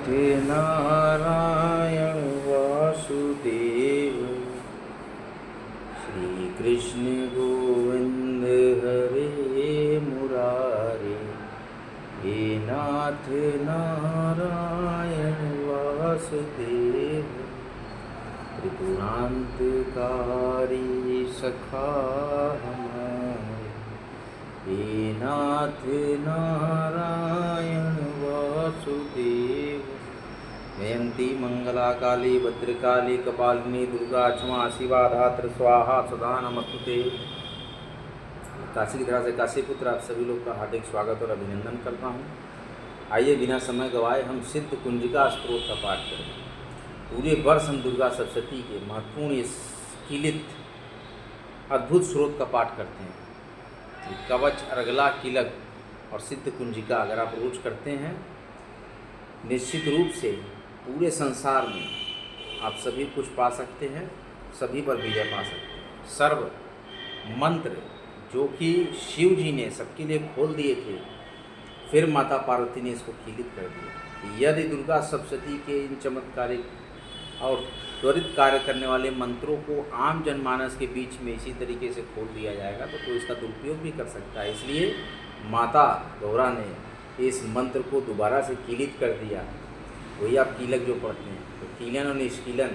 हे नारायण वासुदेव। श्री कृष्ण गोविंद हरे मुरारे। हे नाथ नारायण वासुदेव। त्रिपुरांतकारी सखा हमारे। हे नाथ नारायण वासुदेव। जयंती मंगला काली भद्रकाली कपालिनी दुर्गा क्षमा शिवा धात्र स्वाहा सदा नमस्तुते। काशी की तरह से काशी पुत्र आप सभी लोग का हार्दिक स्वागत और अभिनंदन करता हूँ। आइए बिना समय गवाए हम सिद्ध कुंजिका स्त्रोत का पाठ करें। पूरे वर्ष हम दुर्गा सप्तशती के महत्वपूर्ण इस कीलित अद्भुत स्रोत का पाठ करते हैं। कवच, अर्गला, कीलक और सिद्ध कुंजिका अगर आप रोज करते हैं, निश्चित रूप से पूरे संसार में आप सभी कुछ पा सकते हैं, सभी पर विजय पा सकते हैं। सर्व मंत्र जो कि शिव जी ने सबके लिए खोल दिए थे, फिर माता पार्वती ने इसको कीलित कर दिया। यदि दुर्गा सप्तशती के इन चमत्कारिक और त्वरित कार्य करने वाले मंत्रों को आम जनमानस के बीच में इसी तरीके से खोल दिया जाएगा तो कोई इसका दुरुपयोग भी कर सकता है। इसलिए माता गौरा ने इस मंत्र को दोबारा से कीलित कर दिया। वही आप कीलक जो पढ़ते हैं, तो कीलन और निष्कीलन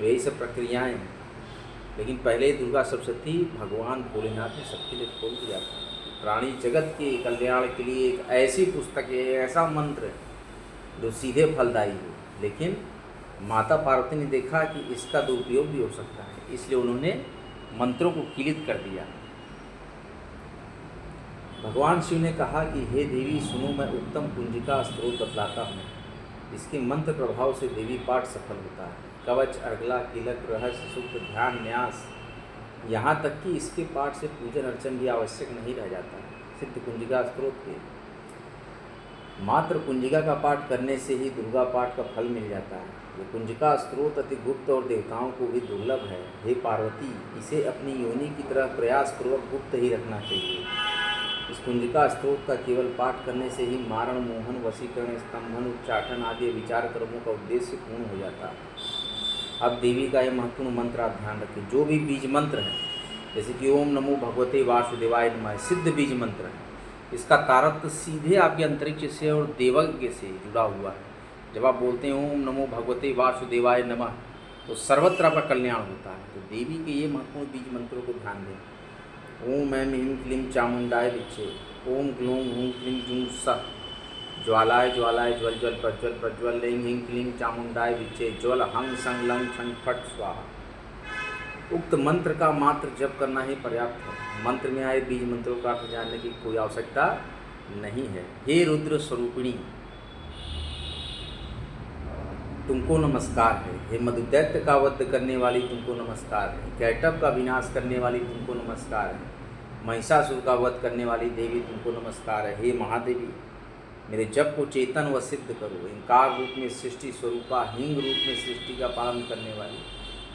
यही सब प्रक्रियाएँ हैं। लेकिन पहले दुर्गा सप्तशती भगवान भोलेनाथ ने सबके लिए खोल दिया था। प्राणी जगत के कल्याण के लिए एक ऐसी पुस्तक है, ऐसा मंत्र जो सीधे फलदायी हो। लेकिन माता पार्वती ने देखा कि इसका दुरुपयोग भी हो सकता है, इसलिए उन्होंने मंत्रों को कीलित कर दिया। भगवान शिव ने कहा कि हे देवी सुनो, मैं उत्तम कुंजिका स्त्रोत बतलाता हूँ। इसके मंत्र प्रभाव से देवी पाठ सफल होता है। कवच, अर्गला, कीलक, रहस्य, सूक्त, ध्यान, न्यास, यहाँ तक कि इसके पाठ से पूजन अर्चन भी आवश्यक नहीं रह जाता है। सिद्ध कुंजिका स्त्रोत के मात्र कुंजिका का पाठ करने से ही दुर्गा पाठ का फल मिल जाता है। ये कुंजिका स्त्रोत अति गुप्त और देवताओं को भी दुर्लभ है। हे पार्वती, इसे अपनी योनि की तरह प्रयासपूर्वक गुप्त ही रखना चाहिए। इस कुंजिका स्त्रोत का केवल पाठ करने से ही मारण, मोहन, वशीकरण, स्तंभन, उच्चाटन आदि विचार कर्मों का उद्देश्य पूर्ण हो जाता है। अब देवी का यह महत्वपूर्ण मंत्र आप ध्यान रखें। जो भी बीज मंत्र है, जैसे कि ओम नमो भगवते वासुदेवाय नमः, सिद्ध बीज मंत्र है। इसका तारतम्य सीधे आपके अंतरिक्ष से और देवज्ञ से जुड़ा हुआ है। जब आप बोलते हैं ओम नमो भगवते वासुदेवाय नमः, तो सर्वत्र आपका कल्याण होता है। तो देवी के ये महत्वपूर्ण बीज मंत्रों को ध्यान दें। ओम ऐं ह्रीं क्लीं चामुंडाय विच्चे। ओम ग्लूं हूं क्लीं जूं सः। ज्वालाय ज्वालाय ज्वल ज्वल प्रज्वल प्रज्वल ऐं ह्रीं क्लीं चामुंडाय विच्चे। ज्वल हंग संग लंग छंग फट स्वाहा। उक्त मंत्र का मात्र जप करना ही पर्याप्त है। मंत्र में आए बीज मंत्रों का अर्थ जानने की कोई आवश्यकता नहीं है। हे रुद्र स्वरूपिणी, तुमको नमस्कार है। हे मधुदैत्य का वध करने वाली तुमको नमस्कार है। कैटभ का विनाश करने वाली तुमको नमस्कार है। महिषासुर का वध करने वाली देवी तुमको नमस्कार है। हे महादेवी, मेरे जप को चेतन व सिद्ध करो। इंकार रूप में सृष्टि स्वरूपा, हिंग रूप में सृष्टि का पालन करने वाली,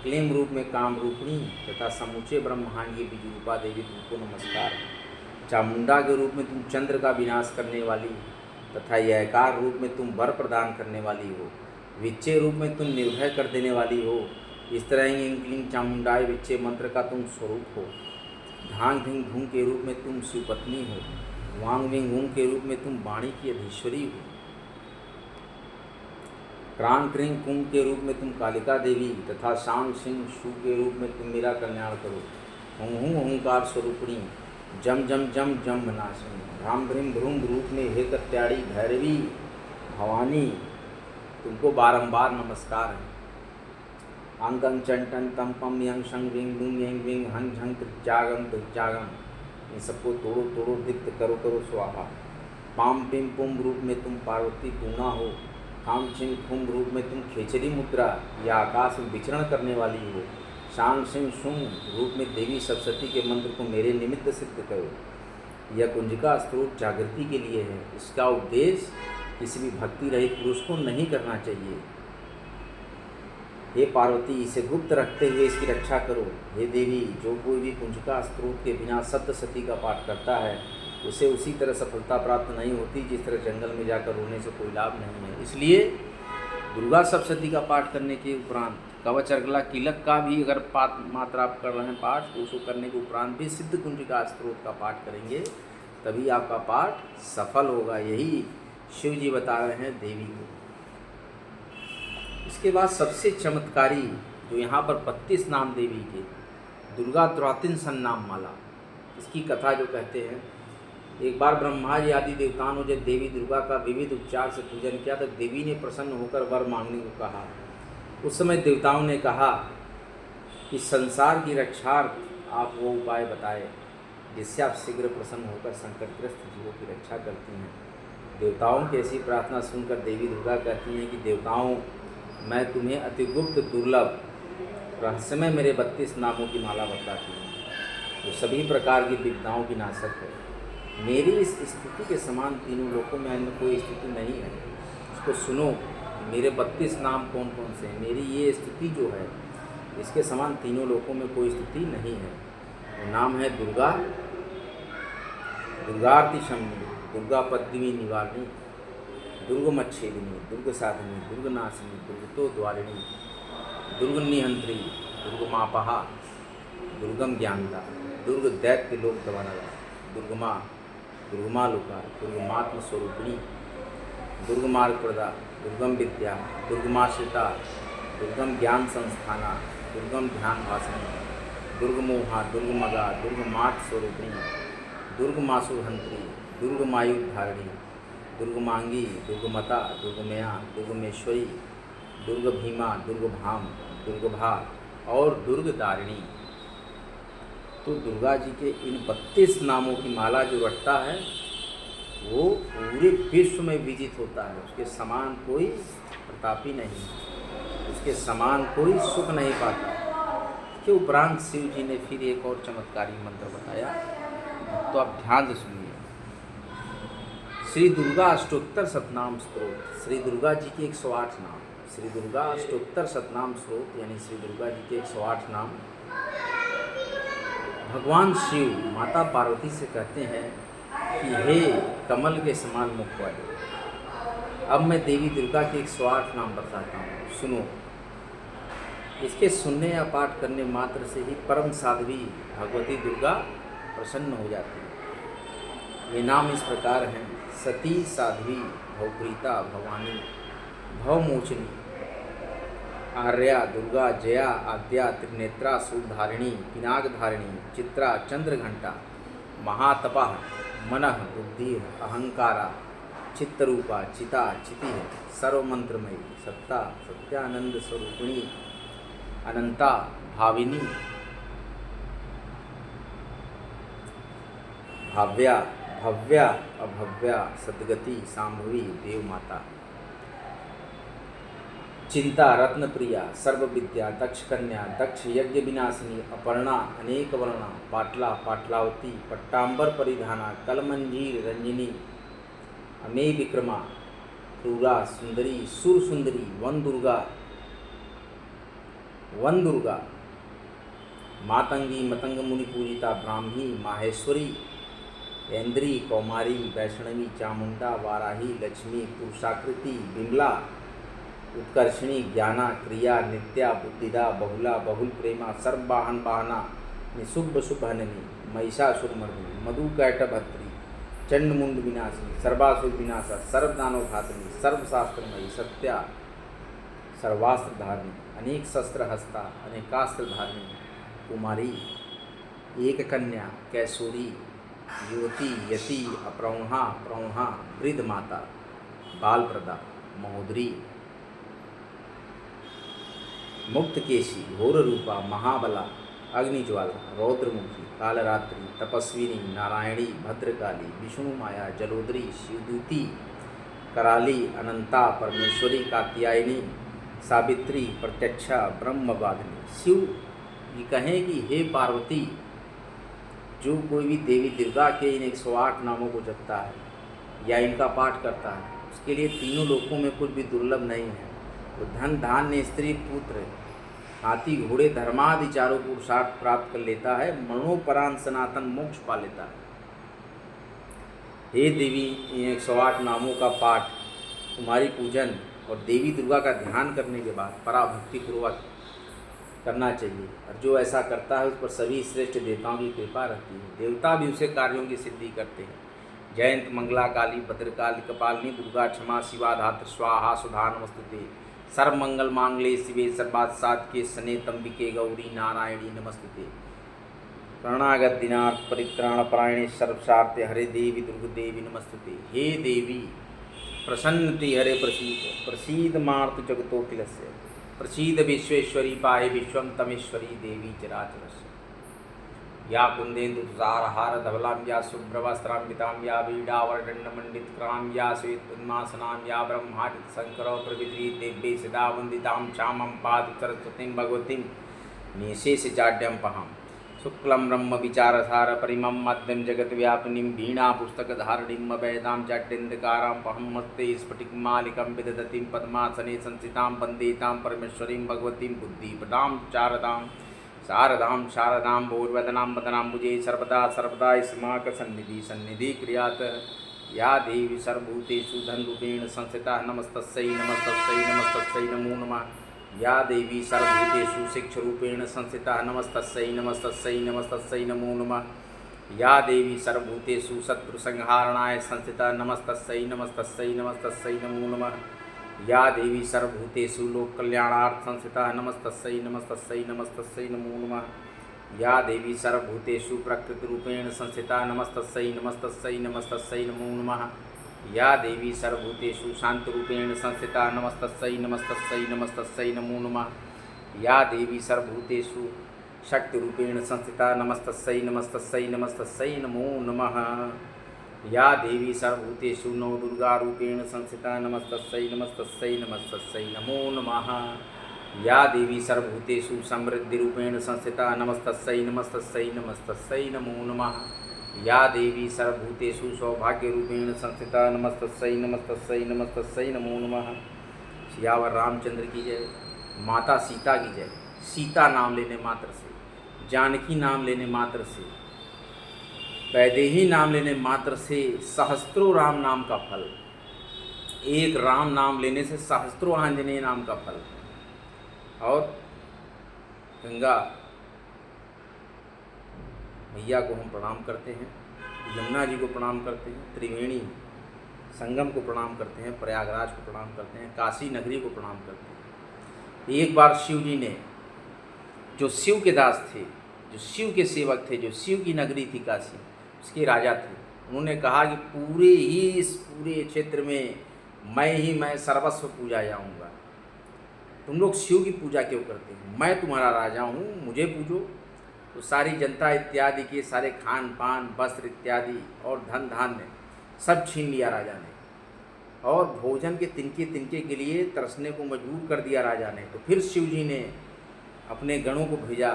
क्लीम रूप में काम रूपिणी तथा समूचे ब्रह्मांड की बीज रूपा देवी तुमको नमस्कार है। चामुंडा के रूप में तुम चंद्र का विनाश करने वाली तथा ययकार रूप में तुम वर प्रदान करने वाली हो। विच्चे रूप में तुम निर्भय कर देने वाली हो। इस तरह ही क्लीं चामुंडाय विच्चे मंत्र का तुम स्वरूप हो। धांग धिंग धूम के रूप में तुम शिवपत्नी हो। वांग विंग हूम के रूप में तुम वाणी की अधीश्वरी हो। क्रांग क्रिंग कुंभ के रूप में तुम कालिका देवी तथा शांग सिंह शू के रूप में तुम मेरा कल्याण करो। हुं हुं ओंकार स्वरूपिणी, जम जम जम जम नाशिनी, भ्राम भ्रीम भ्रूम रूप में हे कत्याड़ी भैरवी भवानी तुमको बारंबार नमस्कार है। अंग अंग चंटन तम पम यंग शंग विंग लुंग यंग विंग हंग झंग जागम जागम, इन सबको तोड़ो तोड़ो दीप्त करो करो स्वाहा। पाम पिम पुम रूप में तुम पार्वती पूर्णा हो। काम छिंग खुम रूप में तुम खेचरी मुद्रा या आकाश में विचरण करने वाली हो। शांग सिंह शुंग रूप में देवी सप्तशती के मंत्र को मेरे निमित्त सिद्ध करो। यह कुंजिका स्त्रोत जागृति के लिए है। इसका उपदेश किसी भी भक्ति रहित पुरुष को नहीं करना चाहिए। हे पार्वती, इसे गुप्त रखते हुए इसकी रक्षा करो। हे देवी, जो कोई भी कुंजिका स्त्रोत के बिना सप्तशती का पाठ करता है उसे उसी तरह सफलता प्राप्त नहीं होती जिस तरह जंगल में जाकर रोने से कोई लाभ नहीं है। इसलिए दुर्गा सप्तशती का पाठ करने के उपरांत कवच अर्गला कीलक का भी अगर मात्रा आप कर रहे हैं पाठ, तो उसको करने के उपरांत भी सिद्ध कुंजिका स्त्रोत का पाठ करेंगे, तभी आपका पाठ सफल होगा। यही शिव जी बता रहे हैं देवी को। इसके बाद सबसे चमत्कारी जो यहाँ पर 32 नाम देवी के, दुर्गा द्वातिन सन्नाम माला, इसकी कथा जो कहते हैं, एक बार ब्रह्मा जी आदि देवताओं ने जब देवी दुर्गा का विविध उपचार से पूजन किया तो देवी ने प्रसन्न होकर वर मांगने को कहा। उस समय देवताओं ने कहा कि संसार की रक्षार्थ आप वो उपाय बताए जिससे आप शीघ्र प्रसन्न होकर संकटग्रस्त जीवों की रक्षा करती हैं। देवताओं की ऐसी प्रार्थना सुनकर देवी दुर्गा कहती हैं कि देवताओं, मैं तुम्हें अति गुप्त दुर्लभ रहस्यमय मेरे 32 नामों की माला बताती हूँ, जो सभी प्रकार की विपदाओं की नाशक है। मेरी इस स्तुति के समान तीनों लोकों में अन्य कोई स्तुति नहीं है। उसको सुनो, मेरे 32 नाम कौन कौन से हैं। मेरी ये स्तुति जो है, इसके समान तीनों लोकों में कोई स्तुति नहीं है। वो नाम है दुर्गा, दुर्गार्ति शमनी, दुर्गा पद्मिनी निवारणी, दुर्गमच्छेदिनी, दुर्ग साधिनी, दुर्गनाशिनी, दुर्गतो द्वारिणी, दुर्ग निहंत्री, दुर्गमापहा, दुर्गम ज्ञानदा, दुर्ग दैत्य लोक दवाना, दुर्गमा, दुर्गमालुका, दुर्गमात्म स्वरूपिणी, दुर्गमार्ग प्रदा, दुर्गम विद्या, दुर्गमाश्रिता, दुर्गम ज्ञान संस्थाना, दुर्गम ध्यान भाषणी, दुर्गमोहा, दुर्गमगा, दुर्गमात स्वरूपिणी, दुर्गमासुरहंत्री, दुर्गमायुधारिणी, दुर्गमांगी, दुर्गमता, दुर्गमया, दुर्गमेश्वरी, दुर्गभीमा, दुर्गभाम, दुर्गभा और दुर्गदारिणी। तो दुर्गा जी के इन 32 नामों की माला जो रटता है वो पूरे विश्व में विजित होता है। उसके समान कोई प्रतापी नहीं, उसके समान कोई सुख नहीं पाता। के उपरांत शिव जी ने फिर एक और चमत्कारी मंत्र बताया, तो आप ध्यान से सुनिए। श्री दुर्गा अष्टोत्तर सतनाम स्तोत्र, श्री दुर्गा जी के 108 नाम, श्री दुर्गा अष्टोत्तर सतनाम स्तोत्र यानी श्री दुर्गा जी के 108 नाम। भगवान शिव माता पार्वती से कहते हैं कि हे कमल के समान मुख वाले। अब मैं देवी दुर्गा के 108 नाम बताता हूँ, सुनो। इसके सुनने या पाठ करने मात्र से ही परम साध्वी भगवती दुर्गा प्रसन्न हो जाती है। ये नाम इस प्रकार हैं: सती, साध्वी, भवप्रीता, भवानी, भवमोचनी, आर्या, दुर्गा, जया, आद्या, त्रिनेत्रा, सूर्यधारिणी, पिनाकधारिणी, चित्रा, चंद्रघंटा, महातपा, मनः, बुद्धि, अहंकारा, चित्तरूपा, चिता, चिति, सर्वमंत्रमयी, सत्ता, सत्यानंद स्वरूपिणी, अनंता, भाविनी, भाव्या, भव्या, अभव्या, सद्गति, सांभवी, देव माता, चिंता, रत्नप्रिया, सर्वविद्या, दक्ष कन्या, दक्ष यज्ञ विनाशिनी, अपर्णा, अनेक वर्णा, पाटला, पाटलावती, पट्टांबर परिधाना, कलमंजीर, रंजिनी, अमे विक्रमा, क्रूरा, सुंदरी, सुर सुंदरी, वन दुर्गा, वन दुर्गा, मातंगी, मतंग मुनि पूजिता, ब्राह्मी, माहेश्वरी, ऐन्द्री, कौमारी, वैष्णवी, चामुंडा, वाराही, लक्ष्मी, पुरुषाकृति, बिमला, उत्कर्षणी, ज्ञाना, क्रिया, नित्या, बुद्धिदा, बहुला, बहुल प्रेमा, सर्ववाहन वाहना, निशुभ शुभहननी, महिषासुरमर्दिनी, मधुकैटभत्री, चंडमुंड विनाशिनी, सर्वासुर विनाशा, सर्वदानव घातनी, सर्वशास्त्रमयी, सत्या, सर्वास्त्र धारणी, अनेक शस्त्र हस्ता, अनेकास्त्र धारणी, कुमारी, एक कन्या, कैशोरी, युवती, यति, अप्रौढ़ा, प्रौढ़ा, वृद्ध माता, बालप्रदा, महोदरी, मुक्तकेशी, घोर रूपा, महाबला, अग्निज्वाला, रौद्रमुखी, कालरात्रि, तपस्विनी, नारायणी, भद्रकाली, विष्णु माया, जलोदरी, शिवदूती, कराली, अनंता, परमेश्वरी, कात्यायनी, सावित्री, प्रत्यक्षा, ब्रह्मवादिनी। शिव ये कहें कि हे पार्वती, जो कोई भी देवी दुर्गा के इन 108 नामों को जपता है या इनका पाठ करता है, उसके लिए तीनों लोकों में कुछ भी दुर्लभ नहीं है। वो धन, धान्य, स्त्री, पुत्र, हाथी, घोड़े, धर्मादि चारों पुरुषार्थ प्राप्त कर लेता है, मरणोपरांत सनातन मोक्ष पा लेता है। हे देवी, इन 108 नामों का पाठ, तुम्हारी पूजन और देवी दुर्गा का ध्यान करने के बाद पराभक्तिपूर्वक करना चाहिए। और जो ऐसा करता है उस पर सभी श्रेष्ठ देवताओं की कृपा रहती है। देवता भी उसे कार्यों की सिद्धि करते हैं। जयंत मंगला काली भद्रकाली कपालिनी दुर्गा क्षमा शिवा धात्र स्वाहा सुधा नमस्तुते। सर्वमंगल मांगले शिवे सर्वार्थ साधके सने तंबिके गौरी नारायणी नमस्तुते। शरणागत दिनार्थ परित्राण परायणे सर्वसार्थे हरे देवी दुर्गदेवी नमस्तुते। हे देवी प्रसन्नति हरे प्रसीद प्रसीद मार्त जगतो किलस्य प्रसीद विश्वेश्वरी पाहि विश्वम तमेश्वरी देवी चराचरस्य। या कुंदेन्दु तुषारहार धवलां या शुभ्रवस्त्रान्वितां या वीणावरदण्डमण्डितकरां या श्वेतपद्मासनां या ब्रह्मादित शंकरो प्रविद्री दिव्ये सदा वन्दितां श्यामं पाद सरस्वतीं भगवतीं निशेषजाड्यं पहां। शुक्लं ब्रह्म विचारसार परिमं मध्यम जगत व्यापिनीं वीणा पुस्तकधारिणीं वेदां जाड्यन्धकारां पहं मस्ते स्फटिकमालिकं विदधतीं पद्मासने संस्थितां वन्दे तां परमेश्वरीं भगवतीं बुद्धिप्रदां चारदां शारदां शारदां भोर्वदनां वदनाम्बुजे सर्वदा सर्वदा स्माकसन्निधि सन्निधि क्रियात्। या देवी सर्वभूतेषु धनरूपेण संस्थिता नमस्तस्यै नमस्तस्यै नमस्तस्यै नमो नमः। या देवी सर्वभूतेषु शिक्षरूपेण संस्थिता नमस्तस्यै नमस्तस्यै नमस्तस्यै नमो नमः। या देवी सर्वभूतेषु शत्रुसंहारणाय संस्थिता नमस्तस्यै नमस्तस्यै नमस्तस्यै नमो नमः। या देवी सर्वभूतेषु लोककल्याणार्थ संस्थिता नमस्तस्यै नमस्तस्यै नमस्तस्यै नमो नमः। या देवी सर्वभूतेषु प्रकृतिरूपेण संस्थिता नमस्तस्यै नमस्तस्यै नमस्तस्यै नमो नमः। या देवी सर्वभूतेषु शांतरूपेण संस्थिता नमस्तस्यै नमस्तस्यै नमस्तस्यै नमो नमः। या देवी सर्वभूतेषु शक्तिरूपेण संस्थिता नमस्तस्यै नमस्तस्यै नमस्तस्यै नमो नमः। या देवी सर्वभूतेषु नवदुर्गारूपेण संस्थिता नमस्तस्यै नमस्तस्यै नमस्तस्यै नमो नमः। या देवी सर्वभूतेषु समृद्धिरूपेण संस्थिता नमस्तस्यै नमस्तस्यै नमस्तस्यै नमो नमः। या देवी सर्वभूतेषु सौभाग्यरूपेण संस्थिता नमस्तस्यै नमस्तस्यै नमस्तस्यै नमो नमः। सियावर रामचंद्र की जय, माता सीता की जय। सीता नाम लेने मात्र से, जानकी नाम लेने मात्र से, वैदेही नाम लेने मात्र से सहस्त्रों राम नाम का फल, एक राम नाम लेने से सहस्त्रों आंजनेय नाम का फल। और गंगा मैया को हम प्रणाम करते हैं, यमुना जी को प्रणाम करते हैं, त्रिवेणी संगम को प्रणाम करते हैं, प्रयागराज को प्रणाम करते हैं, काशी नगरी को प्रणाम करते हैं। एक बार शिव जी ने, जो शिव के दास थे, जो शिव के सेवक थे, जो शिव की नगरी थी काशी, उसके राजा थे, उन्होंने कहा कि इस पूरे क्षेत्र में मैं सर्वस्व पूजा जाऊँगा। तुम लोग शिव की पूजा क्यों करते हो? मैं तुम्हारा राजा हूँ, मुझे पूजो। तो सारी जनता इत्यादि के सारे खान पान वस्त्र इत्यादि और धन धान्य सब छीन लिया राजा ने, और भोजन के तिनके तिनके के लिए तरसने को मजबूर कर दिया राजा ने। तो फिर शिव जी ने अपने गणों को भेजा,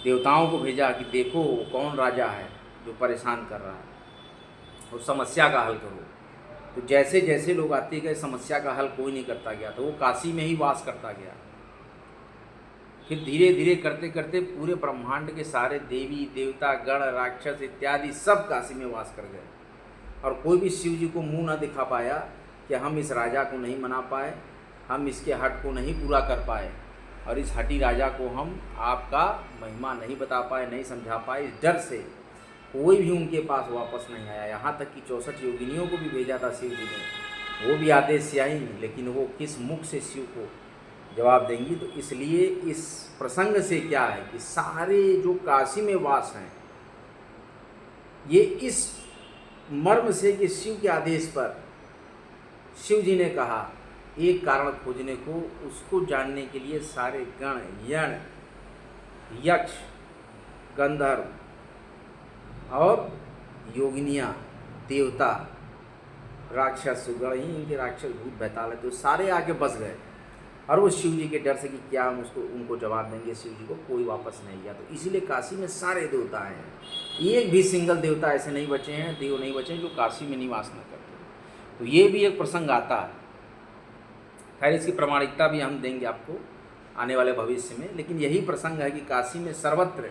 देवताओं को भेजा कि देखो कौन राजा है जो परेशान कर रहा है और समस्या का हल करो। तो जैसे जैसे लोग आते गए समस्या का हल कोई नहीं करता गया, तो वो काशी में ही वास करता गया। फिर धीरे धीरे करते करते पूरे ब्रह्मांड के सारे देवी देवता गण राक्षस इत्यादि सब काशी में वास कर गए, और कोई भी शिव जी को मुंह न दिखा पाया कि हम इस राजा को नहीं मना पाए, हम इसके हट को नहीं पूरा कर पाए, और इस हटी राजा को हम आपका महिमा नहीं बता पाए, नहीं समझा पाए। इस डर से कोई भी उनके पास वापस नहीं आया। यहाँ तक कि 64 योगिनियों को भी भेजा था शिव जी ने, वो भी आदेश से आई, लेकिन वो किस मुख से शिव को जवाब देंगी। तो इसलिए इस प्रसंग से क्या है कि सारे जो काशी में वास हैं, ये इस मर्म से कि शिव के आदेश पर शिव जी ने कहा एक कारण खोजने को, उसको जानने के लिए सारे गण यण यक्ष गंधर्व और योगिनियाँ देवता राक्षस सुगण ही इनके राक्षस भूत बैताल है, तो सारे आके बस गए। और वो शिव जी के डर से कि क्या हम उनको जवाब देंगे, शिव जी को कोई वापस नहीं गया। तो इसीलिए काशी में सारे देवता हैं, एक भी सिंगल देवता ऐसे नहीं बचे हैं, देव नहीं बचे हैं जो काशी में निवास न करते। तो ये भी एक प्रसंग आता है। खैर इसकी प्रामाणिकता भी हम देंगे आपको आने वाले भविष्य में, लेकिन यही प्रसंग है कि काशी में सर्वत्र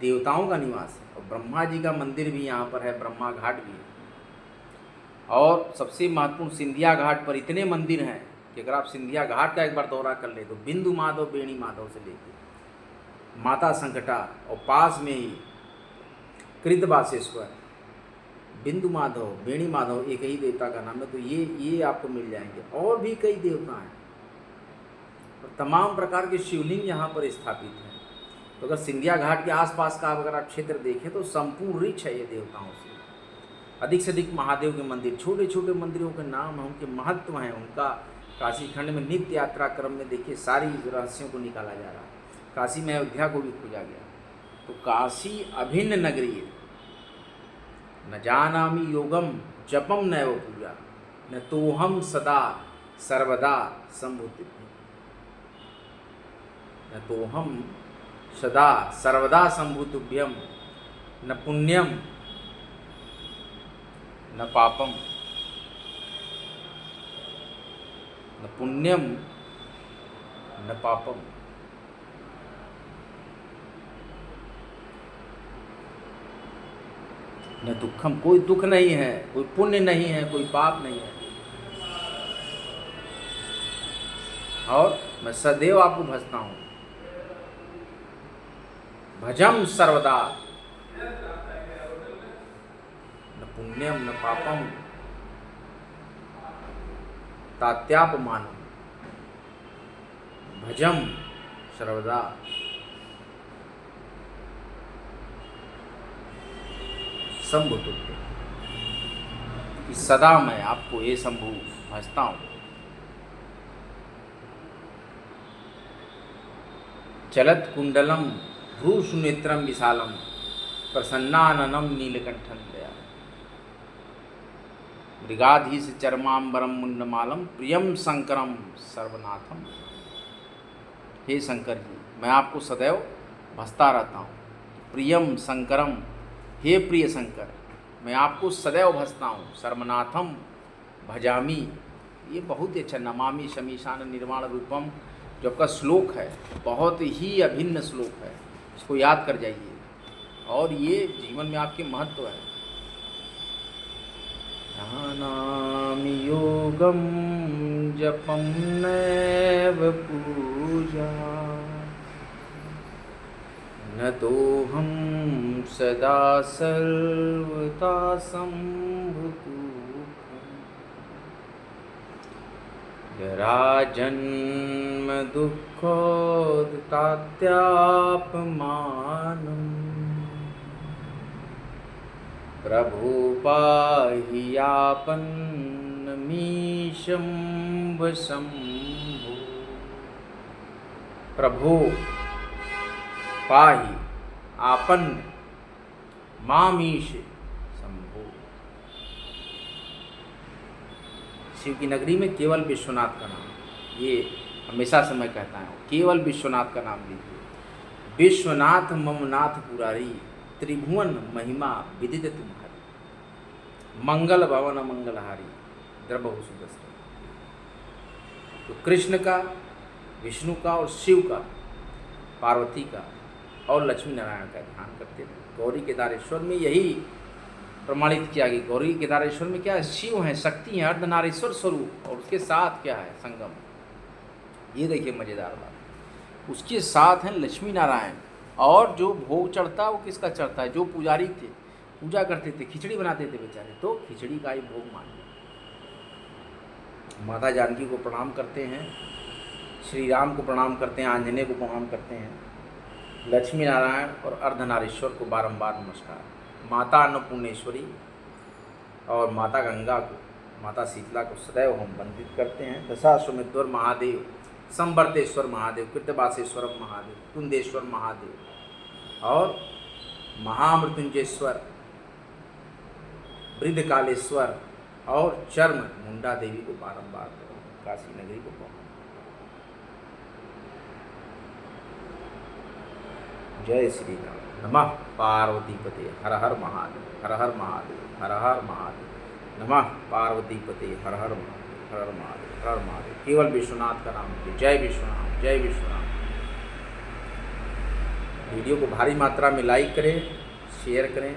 देवताओं का निवास है। और ब्रह्मा जी का मंदिर भी यहाँ पर है, ब्रह्मा घाट भी है। और सबसे महत्वपूर्ण सिंधिया घाट पर इतने मंदिर हैं कि अगर आप सिंधिया घाट का एक बार दौरा कर ले तो बिंदु माधव, बेणी माधव से लेकर माता संकटा और पास में ही कृतबासेश्वर, बिंदु माधव, बेणी माधव एक ही देवता का नाम है। तो ये आपको मिल जाएंगे। और भी कई देवता हैं और तमाम प्रकार के शिवलिंग यहाँ पर स्थापित हैं। तो अगर सिंधिया घाट के आसपास का अगर आप क्षेत्र देखें तो संपूर्ण रिच है ये देवताओं से। अधिक से अधिक महादेव के मंदिर, छोटे छोटे मंदिरों के नाम हैं, उनके महत्व हैं, उनका काशी खंड में नित्य यात्रा क्रम में देखिए सारी रहस्यों को निकाला जा रहा है। काशी में अयोध्या को भी खोजा गया। तो काशी अभिन्न नगरी है। न जानामि योगम जपम नैव पूजा, न तोहम सदा सर्वदा संभूति, न तोहम सदा सर्वदा संभूतुभ्यम, न पुण्यम न पापम, न पुण्यम न पापम। न दुखम, कोई दुख नहीं है, कोई पुण्य नहीं है, कोई पाप नहीं है। और मैं सदैव आपको भजता हूँ, भजम सर्वदा, न पुण्यम न पापम तात्यापमानम, भजम सर्वदा। शंभु तुल्य, कि सदा मैं आपको ये शंभु भजता हूँ। चलत कुंडलम भ्रूषुनेत्रम विशालम, प्रसन्नाननम नीलकंठन दया, मृगाधीश चरमांबरम मुंडमालम, प्रियम शंकरम सर्वनाथम। हे शंकर जी, मैं आपको सदैव भजता रहता हूँ। प्रियम शंकरम, हे प्रिय शंकर, मैं आपको सदैव भजता हूँ। सर्वनाथम भजामी, ये बहुत ही अच्छा। नमामि शमीशान निर्वाण रूपम जो आपका श्लोक है, बहुत ही अभिन्न श्लोक है, इसको याद कर जाइए और ये जीवन में आपके महत्व है। ध्यानामि योगम जपम नैव पूजा, न तोहम सदा सर्वदा संभूतुभ्यम, जराजन्म दुःखोत्तात्यापमानम्, प्रभु पाहि आपन्नमीशं वशम्भो। प्रभु पाहि आपन्न मामीश शंभो। शिव की नगरी में केवल विश्वनाथ का नाम, ये हमेशा से मैं कहता हूँ, केवल विश्वनाथ का नाम लीजिए। विश्वनाथ ममनाथ पुरारी, त्रिभुवन महिमा विदित तुम्हारी, मंगल भवन मंगलहारी, द्रवहु सुदर्शन। तो कृष्ण का, विष्णु का और शिव का, पार्वती का और लक्ष्मी नारायण का ध्यान करते हैं। गौरी केदारेश्वर में यही प्रमाणित किया गया। गौरी केदारेश्वर में क्या है? शिव हैं, शक्ति हैं, अर्धनारीश्वर स्वरूप, और उसके साथ क्या है? संगम। ये देखिए मज़ेदार बात, उसके साथ हैं लक्ष्मी नारायण। और जो भोग चढ़ता है वो किसका चढ़ता है? जो पुजारी थे, पूजा करते थे, खिचड़ी बनाते थे बेचारे, तो खिचड़ी का ही भोग मान लिया। माता जानकी को प्रणाम करते हैं, श्री राम को प्रणाम करते हैं, आंजनेय को प्रणाम करते हैं, लक्ष्मी नारायण और अर्धनारीश्वर को बारंबार नमस्कार। माता अन्नपूर्णेश्वरी और माता गंगा को, माता शीतला को सदैव हम वंदित करते हैं। दशाश्वमेध्वर महादेव, संवर्तेश्वर महादेव, कृतवासेश्वर महादेव, कुंदेश्वर महादेव और महामृत्युंजयेश्वर, वृद्धकालेश्वर और चर्म मुंडा देवी को बारंबार काशी नगरी को पहुँच। जय श्री राम। नमः पार्वतीपते हर हर महादेव, हर हर महादेव, हर हर महादेव। नमः पार्वतीपते हर हर महादेव, हर हर महादेव, हर हर महादेव। केवल विश्वनाथ का नाम लीजिए। जय विश्वनाथ, जय विश्वनाथ। वीडियो को भारी मात्रा में लाइक करें, शेयर करें,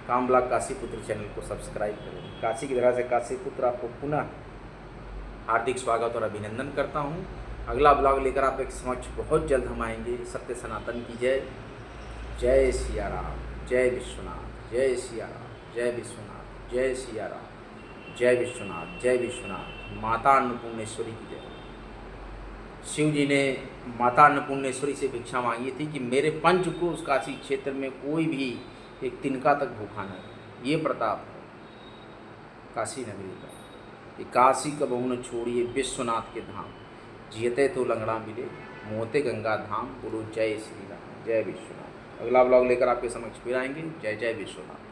काम ब्लॉग काशी पुत्र चैनल को सब्सक्राइब करें। काशी की तरह से काशी पुत्र आपको पुनः हार्दिक स्वागत और अभिनंदन करता हूँ। अगला ब्लॉग लेकर आप एक समक्ष बहुत जल्द हम आएंगे। सत्य सनातन की जय। जय सिया राम, जय विश्वनाथ, जय सिया राम, जय विश्वनाथ, जय सिया राम, जय विश्वनाथ, जय विश्वनाथ। माता अन्नपूर्णेश्वरी की जय। शिव जी ने माता अन्नपूर्णेश्वरी से भिक्षा मांगी थी कि मेरे पंचकोश काशी क्षेत्र में कोई भी एक तिनका तक भूखा न रहे। ये प्रताप है काशी नगरी का। ये काशी कबहू न छोड़िए विश्वनाथ के धाम, जियते तो लंगड़ा मिले, मोते गंगा धाम। बोलो जय श्री राम, जय विश्वनाथ। अगला ब्लॉग लेकर आपके समक्ष फिर आएंगे। जय जय विश्वनाथ।